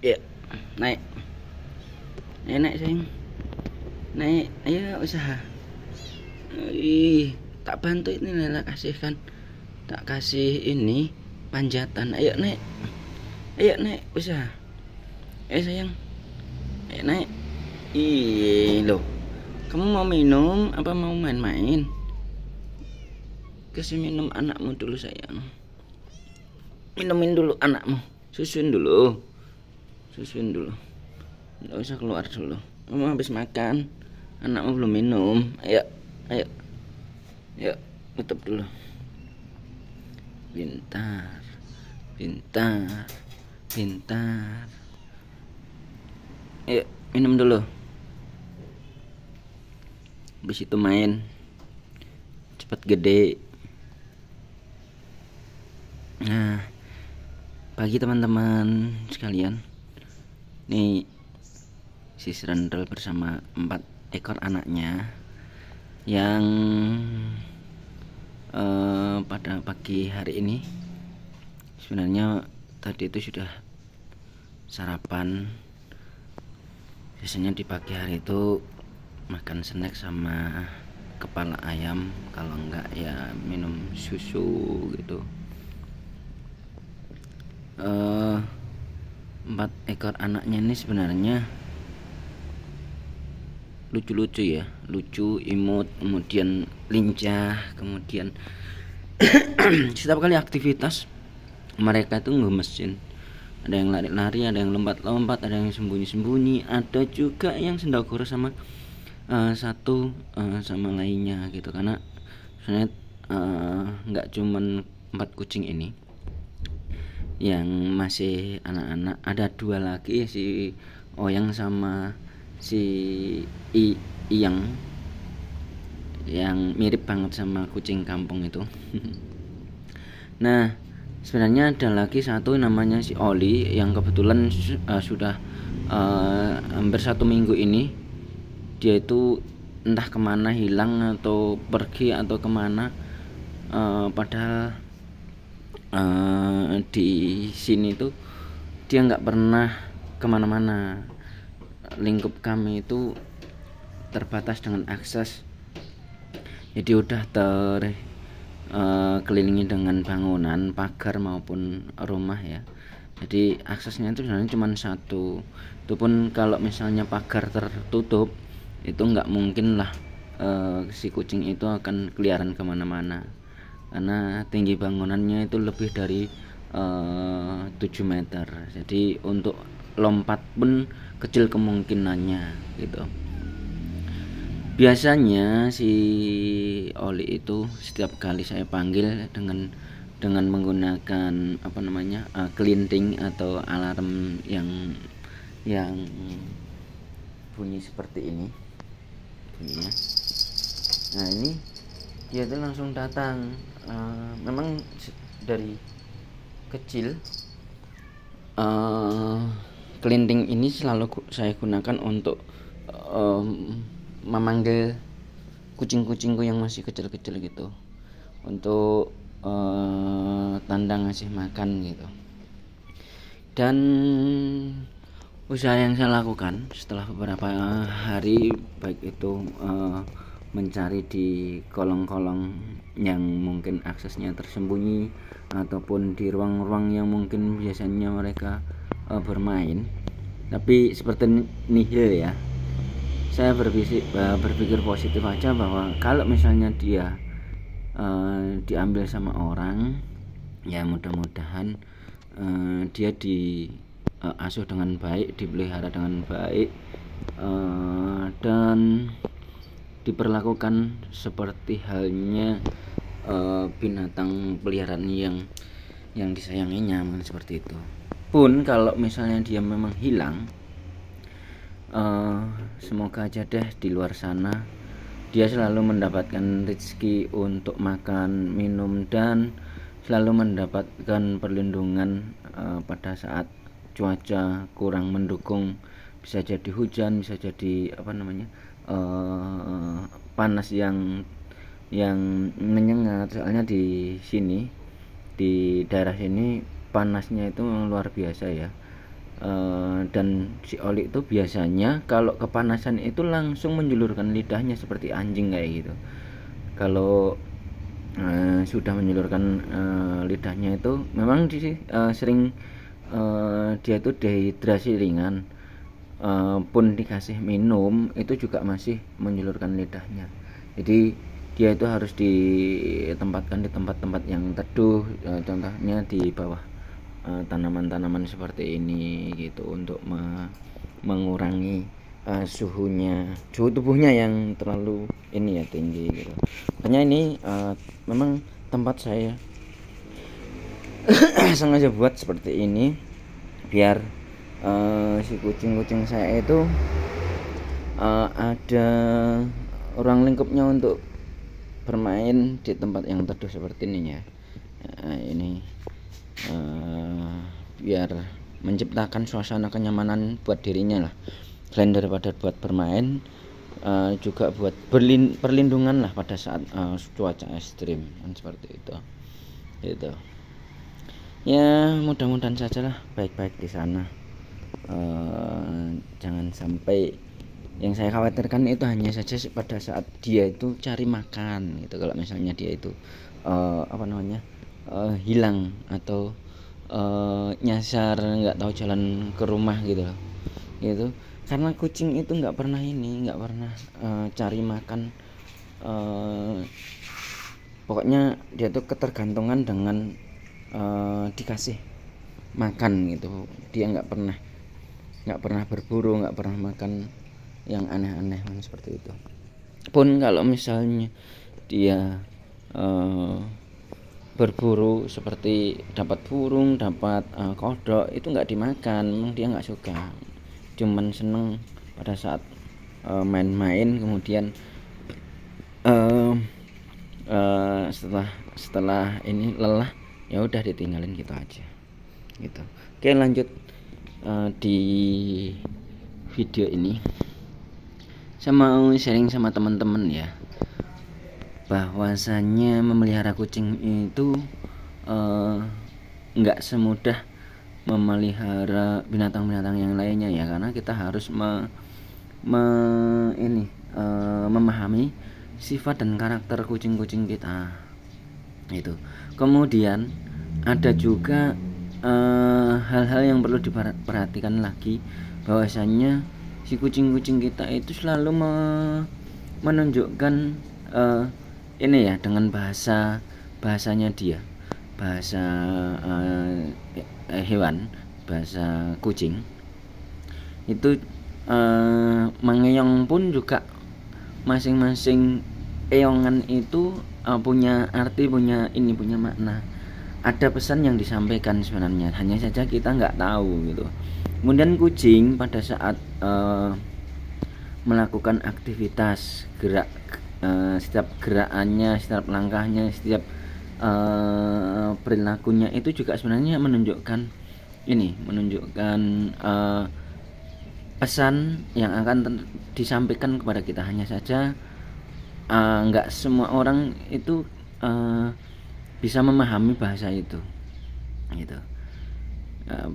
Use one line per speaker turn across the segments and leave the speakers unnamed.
Ya, naik. Naik sayang. Naik, ayo usaha. Tak bantu ini Lela kasih kan. Tak kasih ini panjatan. Ayo naik. Ayo naik usaha. Ayo sayang. Ayo naik. Loh. Kamu mau minum apa mau main-main? Kasih minum anakmu dulu sayang. Minumin dulu anakmu. Susuin dulu. Nggak usah keluar dulu. Kamu habis makan, anakmu belum minum. Ayo, tutup dulu. Pintar. Ayo, minum dulu. Habis itu main. Cepat gede. Nah, pagi teman-teman sekalian. Nih si Serendel bersama 4 ekor anaknya yang pada pagi hari ini sebenarnya tadi itu sudah sarapan. Biasanya di pagi hari itu makan snack sama kepala ayam, kalau enggak ya minum susu gitu. 4 ekor anaknya ini sebenarnya lucu-lucu ya, lucu, imut, kemudian lincah, kemudian setiap kali aktivitas mereka itu ngemesin. Ada yang lari-lari, ada yang lompat-lompat, ada yang sembunyi-sembunyi, ada juga yang sendagora sama satu sama lainnya gitu. Karena sebenarnya nggak cuman 4 kucing ini yang masih anak-anak, ada 2 lagi, si Oyang sama si Iyang, yang mirip banget sama kucing kampung itu. Nah, sebenarnya ada lagi satu namanya si Oli yang kebetulan sudah hampir 1 minggu ini dia itu entah kemana, hilang atau pergi atau kemana, padahal di sini tuh dia nggak pernah kemana-mana. Lingkup kami itu terbatas dengan akses, jadi udah terkelilingi dengan bangunan, pagar maupun rumah ya. Jadi aksesnya itu sebenarnya cuma satu. Itu pun kalau misalnya pagar tertutup itu nggak mungkin lah si kucing itu akan keliaran kemana-mana, karena tinggi bangunannya itu lebih dari 7 meter. Jadi untuk lompat pun kecil kemungkinannya gitu. Biasanya si Oli itu setiap kali saya panggil dengan menggunakan kelinting atau alarm yang bunyi seperti ini bunyinya. Nah, ini dia tuh langsung datang. Memang dari kecil kelinting ini selalu saya gunakan untuk memanggil kucing-kucingku yang masih kecil-kecil gitu, untuk tanda ngasih makan gitu. Dan usaha yang saya lakukan setelah beberapa hari, baik itu mencari di kolong-kolong yang mungkin aksesnya tersembunyi ataupun di ruang-ruang yang mungkin biasanya mereka bermain, tapi seperti nihil ya. Saya berpikir positif aja bahwa kalau misalnya dia diambil sama orang, ya mudah-mudahan dia diasuh dengan baik, dipelihara dengan baik, dan diperlakukan seperti halnya binatang peliharaan yang disayanginya, seperti itu. Pun kalau misalnya dia memang hilang, semoga aja deh di luar sana dia selalu mendapatkan rezeki untuk makan, minum, dan selalu mendapatkan perlindungan pada saat cuaca kurang mendukung. Bisa jadi hujan, bisa jadi panas yang menyengat. Soalnya di sini, di daerah sini panasnya itu luar biasa ya. Dan si Oli itu biasanya kalau kepanasan itu langsung menjulurkan lidahnya seperti anjing kayak gitu. Kalau sudah menjulurkan lidahnya itu memang sering dia itu dehidrasi ringan, pun dikasih minum itu juga masih menjulurkan lidahnya. Jadi dia itu harus ditempatkan di tempat-tempat yang teduh, contohnya di bawah tanaman-tanaman seperti ini gitu, untuk mengurangi suhu tubuhnya yang terlalu tinggi gitu. Makanya ini memang tempat saya sengaja buat seperti ini biar si kucing-kucing saya itu ada ruang lingkupnya untuk bermain di tempat yang teduh seperti ini ya. Ini biar menciptakan suasana kenyamanan buat dirinya lah, selain daripada buat bermain, juga buat perlindungan lah pada saat cuaca ekstrim kan, seperti itu gitu ya. Mudah-mudahan saja lah baik-baik di sana. Jangan sampai yang saya khawatirkan itu hanya saja pada saat dia itu cari makan gitu. Kalau misalnya dia itu hilang atau nyasar, nggak tahu jalan ke rumah gitu, karena kucing itu nggak pernah cari makan. Pokoknya dia tuh ketergantungan dengan dikasih makan gitu. Dia nggak pernah berburu, nggak pernah makan yang aneh-aneh seperti itu. Pun kalau misalnya dia berburu, seperti dapat burung, dapat kodok, itu nggak dimakan. Memang dia nggak suka, cuman seneng pada saat main-main. Kemudian setelah ini lelah, ya udah ditinggalin gitu aja gitu. Oke, lanjut di video ini saya mau sharing sama teman-teman ya, bahwasannya memelihara kucing itu nggak semudah memelihara binatang-binatang yang lainnya ya, karena kita harus memahami sifat dan karakter kucing-kucing kita itu. Kemudian ada juga hal-hal yang perlu diperhatikan lagi, bahwasannya si kucing-kucing kita itu selalu menunjukkan dengan bahasanya dia, bahasa hewan, bahasa kucing itu. Mengeyong pun juga masing-masing eongan itu punya arti, punya makna, ada pesan yang disampaikan sebenarnya, hanya saja kita nggak tahu gitu. Kemudian kucing pada saat melakukan aktivitas gerak, setiap gerakannya, setiap langkahnya, setiap perilakunya itu juga sebenarnya menunjukkan pesan yang akan disampaikan kepada kita. Hanya saja nggak semua orang itu bisa memahami bahasa itu gitu.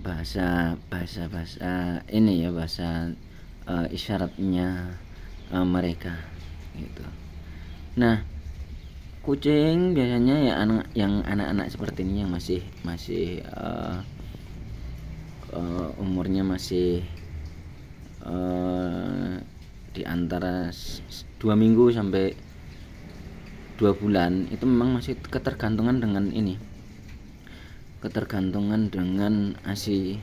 bahasa ini ya, bahasa isyaratnya mereka gitu. Nah, kucing biasanya ya anak-anak seperti ini yang masih umurnya masih di antara 2 minggu sampai 2 bulan, itu memang masih ketergantungan dengan ASI.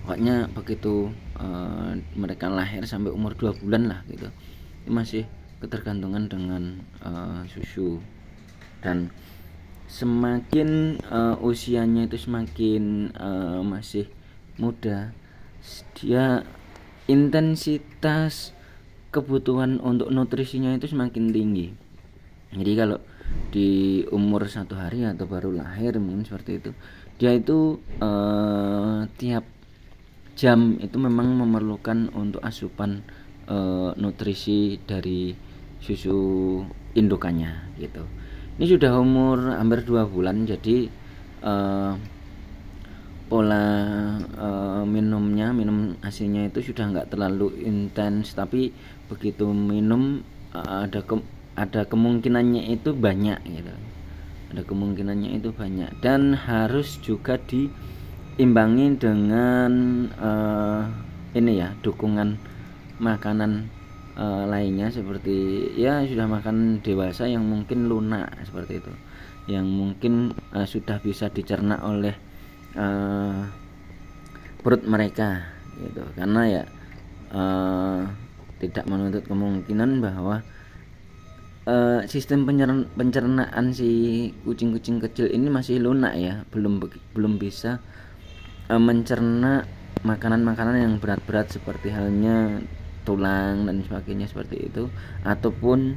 Pokoknya begitu mereka lahir sampai umur 2 bulan lah gitu, itu masih ketergantungan dengan susu. Dan semakin usianya itu semakin masih muda, dia intensitas kebutuhan untuk nutrisinya itu semakin tinggi. Jadi kalau di umur 1 hari atau baru lahir mungkin seperti itu, dia itu tiap jam itu memang memerlukan untuk asupan nutrisi dari susu indukannya gitu. Ini sudah umur hampir 2 bulan, jadi pola minum ASINya itu sudah nggak terlalu intens, tapi begitu minum ada kemungkinannya itu banyak gitu. Ada kemungkinannya itu banyak, dan harus juga diimbangi dengan ini ya, dukungan makanan lainnya, seperti ya sudah makan dewasa yang mungkin lunak seperti itu, yang mungkin sudah bisa dicerna oleh perut mereka gitu. Karena ya tidak menuntut kemungkinan bahwa sistem pencernaan si kucing-kucing kecil ini masih lunak ya, belum bisa mencerna makanan-makanan yang berat-berat seperti halnya tulang dan sebagainya seperti itu, ataupun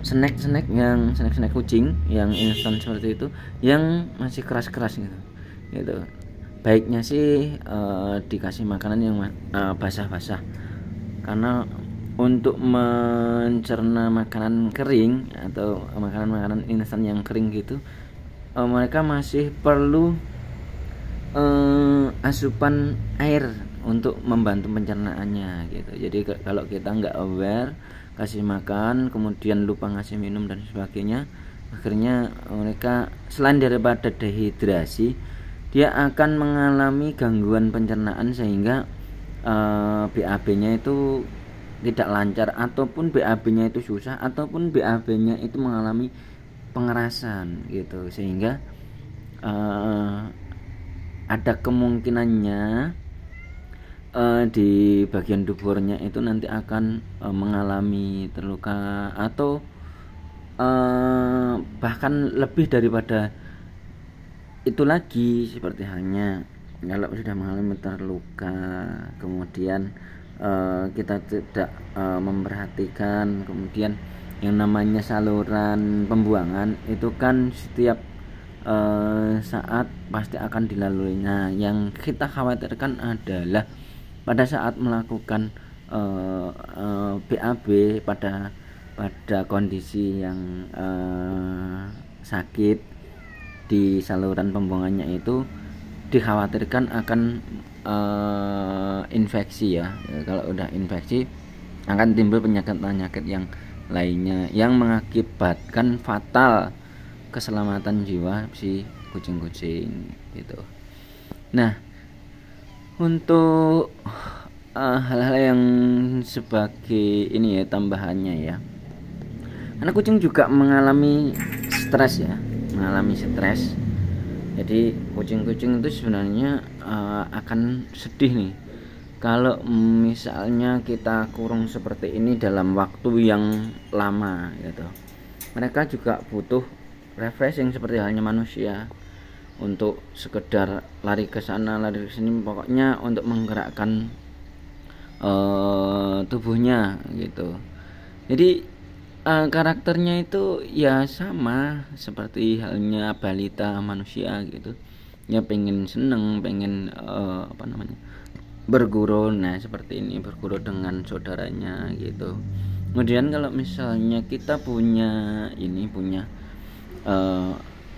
snack kucing yang instan seperti itu, yang masih keras gitu. Baiknya sih dikasih makanan yang basah-basah, karena untuk mencerna makanan kering atau makanan instan yang kering gitu, mereka masih perlu asupan air untuk membantu pencernaannya gitu. Jadi kalau kita nggak aware, kasih makan kemudian lupa ngasih minum dan sebagainya, akhirnya mereka selain daripada dehidrasi, dia akan mengalami gangguan pencernaan sehingga BAB-nya itu tidak lancar, ataupun BAB-nya itu susah, ataupun BAB-nya itu mengalami pengerasan gitu, sehingga ada kemungkinannya di bagian duburnya itu nanti akan mengalami terluka, atau bahkan lebih daripada itu lagi, seperti halnya kalau sudah mengalami terluka kemudian kita tidak memperhatikan, kemudian yang namanya saluran pembuangan itu kan setiap saat pasti akan dilaluinya. Yang kita khawatirkan adalah pada saat melakukan BAB pada kondisi yang sakit di saluran pembuangannya itu, dikhawatirkan akan infeksi ya. Kalau udah infeksi akan timbul penyakit yang lainnya yang mengakibatkan fatal keselamatan jiwa si kucing-kucing gitu. Nah, untuk hal-hal yang sebagai ini ya, tambahannya ya, karena kucing juga mengalami stres. Jadi kucing-kucing itu sebenarnya akan sedih nih kalau misalnya kita kurung seperti ini dalam waktu yang lama gitu. Mereka juga butuh refreshing seperti halnya manusia, untuk sekedar lari ke sana lari ke sini, pokoknya untuk menggerakkan tubuhnya gitu. Jadi karakternya itu ya sama seperti halnya balita manusia gitu ya, pengen seneng, pengen berguru. Nah seperti ini, berguru dengan saudaranya gitu. Kemudian kalau misalnya kita punya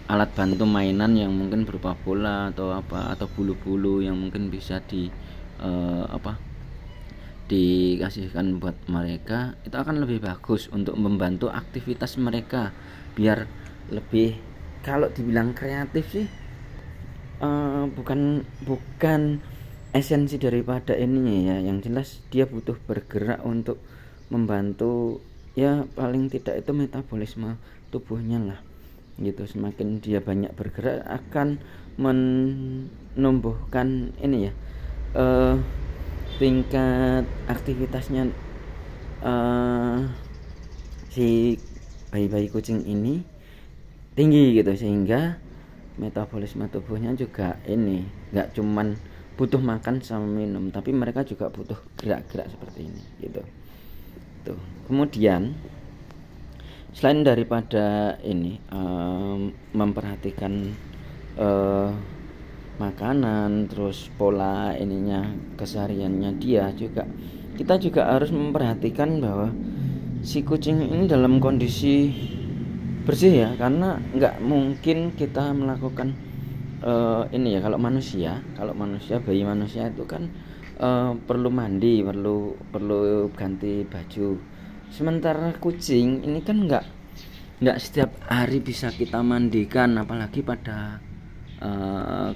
alat bantu mainan yang mungkin berupa bola atau apa, atau bulu-bulu yang mungkin bisa dikasihkan buat mereka, itu akan lebih bagus untuk membantu aktivitas mereka biar lebih, kalau dibilang kreatif sih bukan esensi daripada ininya ya. Yang jelas dia butuh bergerak untuk membantu, ya paling tidak itu metabolisme tubuhnya lah gitu. Semakin dia banyak bergerak akan menumbuhkan ini ya, tingkat aktivitasnya si bayi-bayi kucing ini tinggi gitu, sehingga metabolisme tubuhnya juga ini nggak cuman butuh makan sama minum, tapi mereka juga butuh gerak-gerak seperti ini gitu. Tuh. Kemudian selain daripada ini memperhatikan makanan, terus pola ininya kesehariannya kita juga harus memperhatikan bahwa si kucing ini dalam kondisi bersih ya, karena nggak mungkin kita melakukan ini ya. Kalau manusia bayi manusia itu kan perlu mandi, perlu ganti baju, sementara kucing ini kan nggak setiap hari bisa kita mandikan, apalagi pada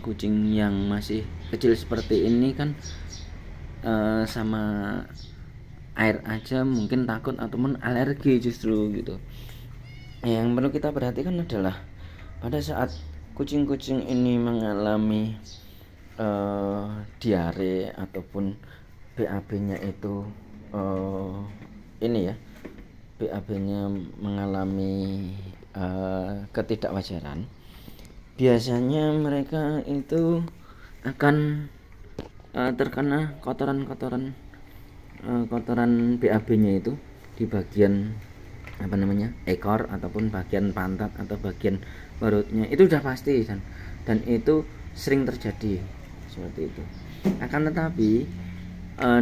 kucing yang masih kecil seperti ini kan, sama air aja mungkin takut ataupun alergi justru gitu. Yang perlu kita perhatikan adalah pada saat kucing-kucing ini mengalami diare ataupun BAB-nya itu ini ya, BAB-nya mengalami ketidakwajaran, biasanya mereka itu akan terkena kotoran BAB-nya itu di bagian ekor ataupun bagian pantat atau bagian perutnya. Itu udah pasti dan itu sering terjadi seperti itu. Akan tetapi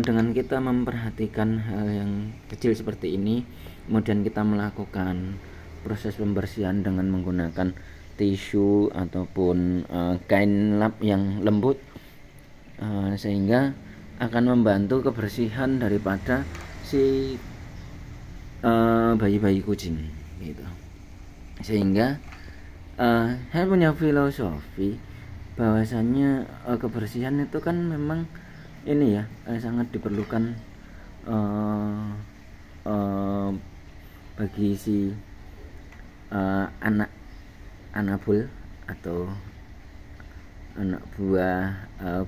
dengan kita memperhatikan hal yang kecil seperti ini, kemudian kita melakukan proses pembersihan dengan menggunakan tisu ataupun kain lap yang lembut, sehingga akan membantu kebersihan daripada si bayi-bayi kucing gitu. Sehingga saya punya filosofi bahwasannya kebersihan itu kan memang ini ya, sangat diperlukan bagi si anak bul atau anak buah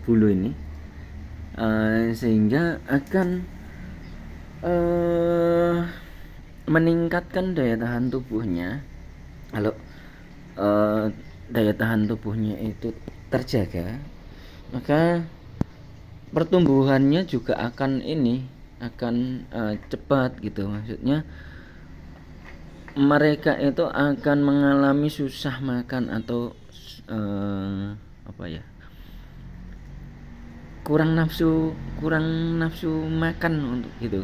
bulu ini, sehingga akan meningkatkan daya tahan tubuhnya. Kalau daya tahan tubuhnya itu terjaga, maka pertumbuhannya juga akan cepat gitu. Maksudnya mereka itu akan mengalami susah makan atau kurang nafsu makan untuk gitu.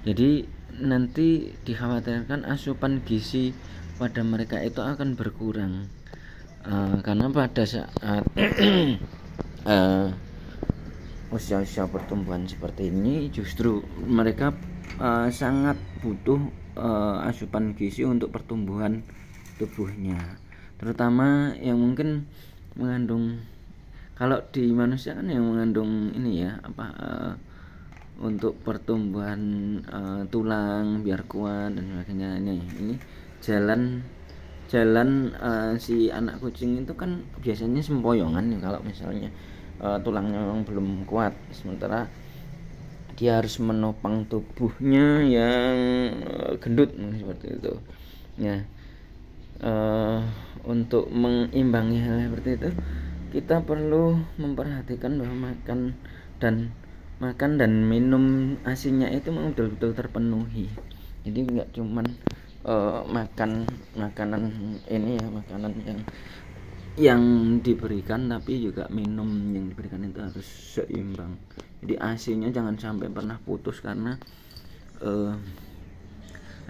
Jadi nanti dikhawatirkan asupan gizi pada mereka itu akan berkurang, karena pada saat usia pertumbuhan seperti ini justru mereka sangat butuh asupan gizi untuk pertumbuhan tubuhnya, terutama yang mungkin mengandung, kalau di manusia kan yang mengandung ini ya untuk pertumbuhan tulang biar kuat dan sebagainya. Ini jalan si anak kucing itu kan biasanya sempoyongan nih, kalau misalnya tulangnya memang belum kuat, sementara dia harus menopang tubuhnya yang gendut seperti itu ya. Untuk mengimbangi hal seperti itu, kita perlu memperhatikan bahwa makan dan minum asinya itu memang betul-betul terpenuhi. Jadi nggak cuman makan makanan ini ya, makanan yang diberikan, tapi juga minum yang diberikan itu harus seimbang. Jadi asinya jangan sampai pernah putus, karena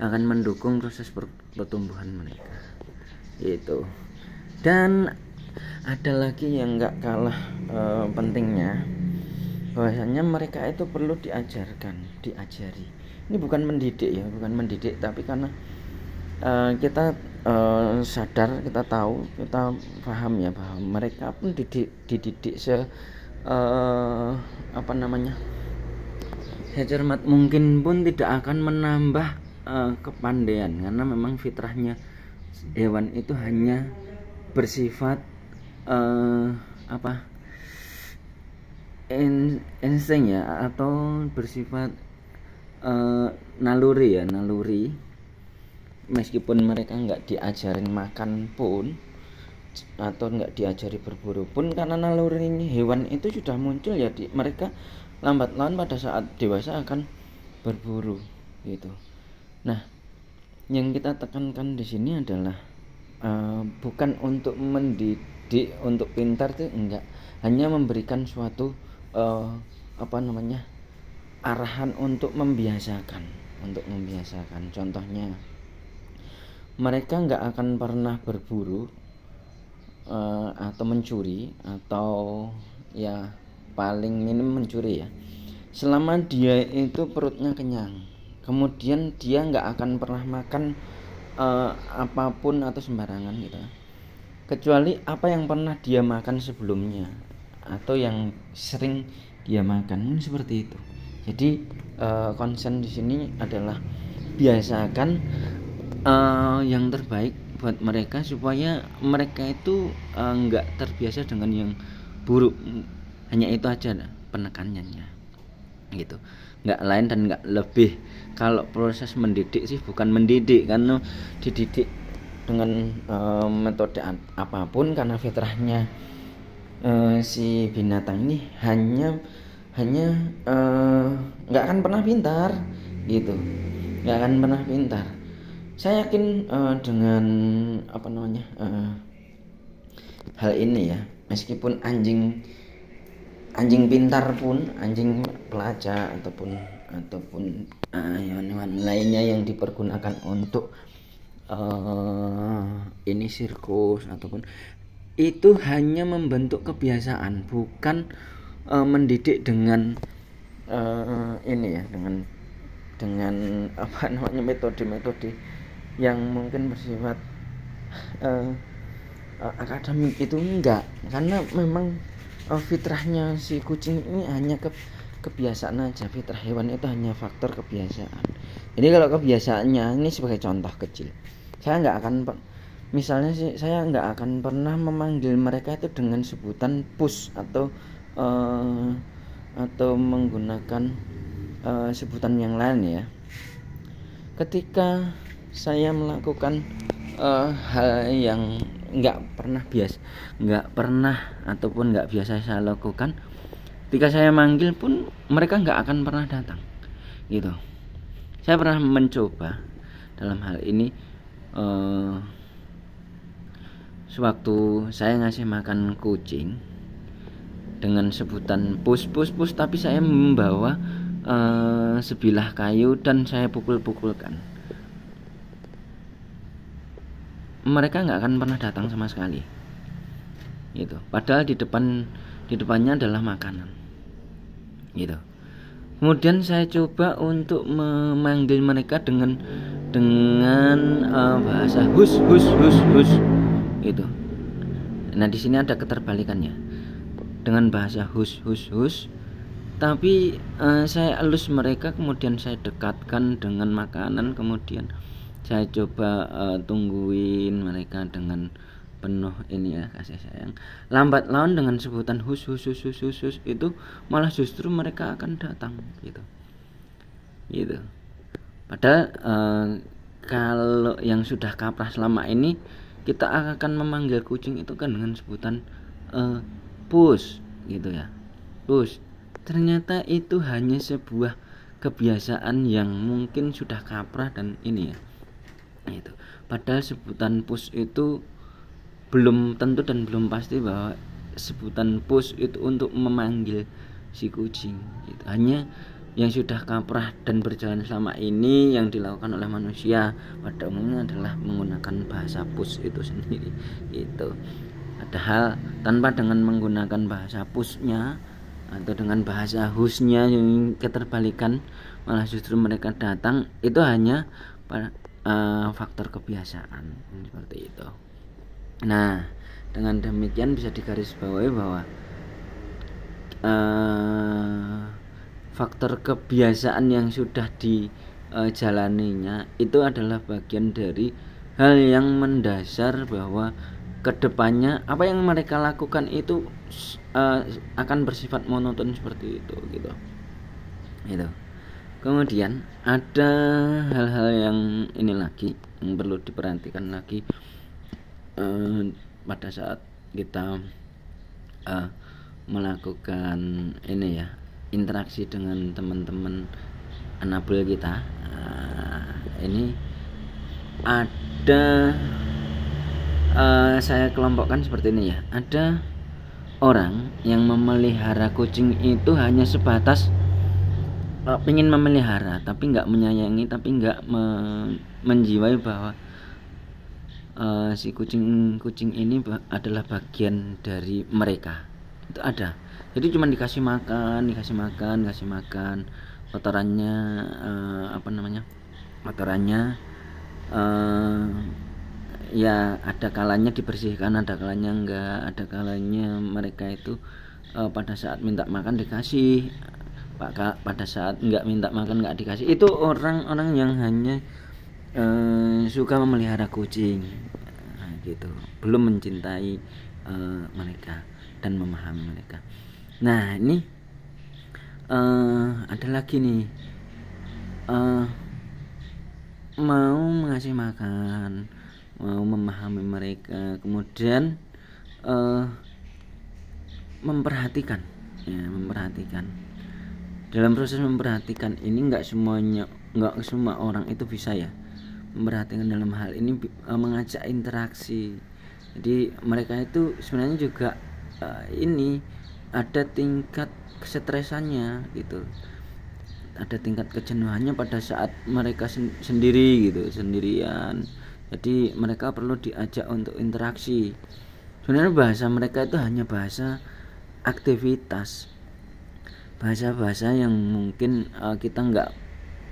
akan mendukung proses pertumbuhan mereka. Itu Dan ada lagi yang nggak kalah pentingnya, bahwasanya mereka itu perlu diajari. Ini bukan mendidik ya, bukan mendidik, tapi karena kita sadar, kita tahu, kita paham ya bahwa mereka pun dididik secermat mungkin pun tidak akan menambah kepandaian, karena memang fitrahnya hewan itu hanya bersifat insting ya, atau bersifat naluri. Meskipun mereka nggak diajarin makan pun, atau nggak diajari berburu pun, karena naluri ini hewan itu sudah muncul ya, mereka lambat laun pada saat dewasa akan berburu gitu. Nah, yang kita tekankan di sini adalah bukan untuk mendidik untuk pintar itu enggak, hanya memberikan suatu arahan untuk membiasakan. Contohnya, mereka nggak akan pernah berburu atau mencuri, atau ya paling minim mencuri ya, selama dia itu perutnya kenyang. Kemudian dia nggak akan pernah makan apapun atau sembarangan gitu, kecuali apa yang pernah dia makan sebelumnya atau yang sering dia makan, seperti itu. Jadi concern di sini adalah biasakan yang terbaik buat mereka, supaya mereka itu nggak terbiasa dengan yang buruk. Hanya itu aja penekanannya gitu, nggak lain dan nggak lebih. Kalau proses mendidik sih bukan mendidik, karena dididik dengan metode apapun, karena fitrahnya si binatang ini hanya nggak akan pernah pintar gitu, nggak akan pernah pintar. Saya yakin dengan hal ini ya, meskipun anjing pintar pun, anjing pelacak ataupun hewan-hewan lainnya yang dipergunakan untuk ini sirkus ataupun itu, hanya membentuk kebiasaan, bukan mendidik dengan metode-metode yang mungkin bersifat akademik. Itu enggak, karena memang fitrahnya si kucing ini hanya kebiasaan aja. Fitrah hewan itu hanya faktor kebiasaan. Jadi kalau kebiasaannya ini, sebagai contoh kecil, saya nggak akan pernah memanggil mereka itu dengan sebutan push atau menggunakan sebutan yang lain ya. Ketika saya melakukan hal yang nggak pernah ataupun nggak biasa saya lakukan, ketika saya manggil pun mereka nggak akan pernah datang gitu. Saya pernah mencoba dalam hal ini, sewaktu saya ngasih makan kucing dengan sebutan push, tapi saya membawa sebilah kayu dan saya pukul-pukulkan. Mereka nggak akan pernah datang sama sekali gitu, padahal di depannya adalah makanan gitu. Kemudian saya coba untuk memanggil mereka dengan bahasa hus gitu. Nah, di sini ada keterbalikannya, dengan bahasa hus, tapi saya elus mereka, kemudian saya dekatkan dengan makanan, kemudian saya coba tungguin mereka dengan penuh ini ya, kasih sayang. Lambat laun dengan sebutan hus itu malah justru mereka akan datang gitu. Padahal kalau yang sudah kaprah selama ini, kita akan memanggil kucing itu kan dengan sebutan push gitu ya, push. Ternyata itu hanya sebuah kebiasaan yang mungkin sudah kaprah dan ini ya itu. Padahal sebutan push itu belum tentu dan belum pasti bahwa sebutan push itu untuk memanggil si kucing gitu. Hanya yang sudah kaprah dan berjalan selama ini yang dilakukan oleh manusia pada umumnya adalah menggunakan bahasa push itu sendiri itu. Padahal tanpa dengan menggunakan bahasa pushnya atau dengan bahasa husnya yang keterbalikan, malah justru mereka datang itu hanya faktor kebiasaan seperti itu. Nah, dengan demikian bisa digarisbawahi bahwa faktor kebiasaan yang sudah dijalaninya itu adalah bagian dari hal yang mendasar bahwa kedepannya apa yang mereka lakukan itu akan bersifat monoton seperti itu gitu. Kemudian ada hal-hal yang ini lagi yang perlu diperhatikan lagi pada saat kita melakukan ini ya, interaksi dengan teman-teman anabel kita. Ini ada saya kelompokkan seperti ini ya. Ada orang yang memelihara kucing itu hanya sebatas ingin memelihara tapi nggak menyayangi, tapi nggak menjiwai bahwa si kucing ini adalah bagian dari mereka. Itu ada. Jadi cuma dikasih makan kotorannya kotorannya ya ada kalanya dibersihkan, ada kalanya enggak, ada kalanya mereka itu pada saat minta makan dikasih, pada saat enggak minta makan enggak dikasih. Itu orang-orang yang hanya suka memelihara kucing gitu, belum mencintai mereka dan memahami mereka. Nah ini ada lagi nih, mau mengasih makan, mau memahami mereka, kemudian memperhatikan. Dalam proses memperhatikan ini nggak semua orang itu bisa ya memperhatikan dalam hal ini, mengajak interaksi. Jadi mereka itu sebenarnya juga ini ada tingkat kesetresannya gitu, ada tingkat kejenuhannya pada saat mereka sendirian. Jadi mereka perlu diajak untuk interaksi. Sebenarnya bahasa mereka itu hanya bahasa aktivitas, bahasa yang mungkin kita nggak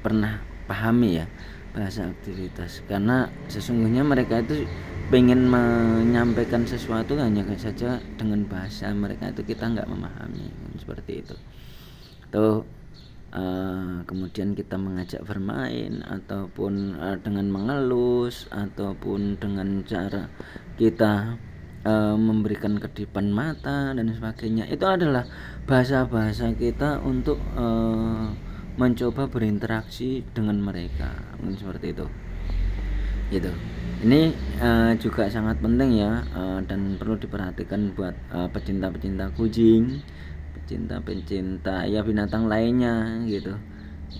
pernah pahami ya, bahasa aktivitas, karena sesungguhnya mereka itu pengen menyampaikan sesuatu hanya saja dengan bahasa mereka itu kita nggak memahami seperti itu. Tuh kemudian kita mengajak bermain ataupun dengan mengelus ataupun dengan cara kita memberikan kedipan mata dan sebagainya, itu adalah bahasa-bahasa kita untuk mencoba berinteraksi dengan mereka seperti itu gitu. Ini juga sangat penting ya, dan perlu diperhatikan buat pecinta-pecinta kucing, pecinta ya binatang lainnya gitu.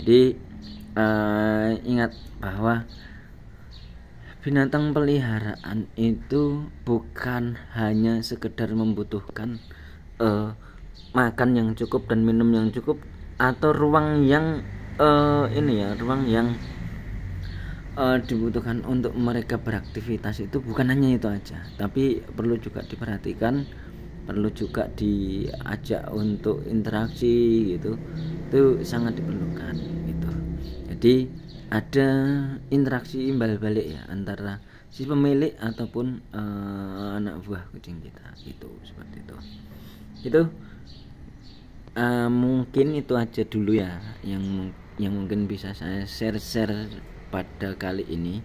Jadi ingat bahwa binatang peliharaan itu bukan hanya sekedar membutuhkan makan yang cukup dan minum yang cukup atau ruang yang ruang yang dibutuhkan untuk mereka beraktivitas. Itu bukan hanya itu aja, tapi perlu juga diperhatikan, perlu juga diajak untuk interaksi gitu. Itu sangat diperlukan gitu. Jadi ada interaksi imbal balik ya antara si pemilik ataupun anak buah kucing kita gitu, seperti itu. Itu mungkin itu aja dulu ya yang mungkin bisa saya share pada kali ini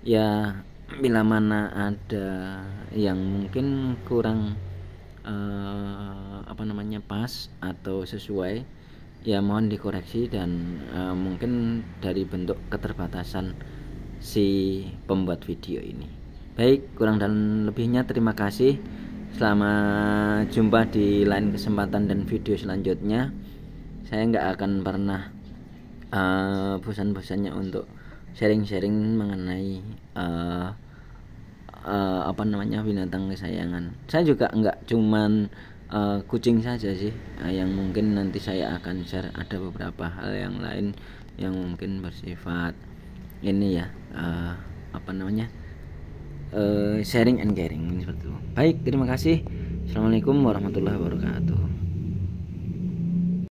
ya. Bila mana ada yang mungkin kurang pas atau sesuai ya mohon dikoreksi, dan mungkin dari bentuk keterbatasan si pembuat video ini. Baik, kurang dan lebihnya terima kasih. Selamat jumpa di lain kesempatan dan video selanjutnya. Saya nggak akan pernah bosan-bosannya untuk sharing-sharing mengenai binatang kesayangan. Saya juga nggak cuman kucing saja sih yang mungkin nanti saya akan share. Ada beberapa hal yang lain yang mungkin bersifat ini ya, sharing and caring seperti itu. Baik, terima kasih. Assalamualaikum warahmatullahi wabarakatuh.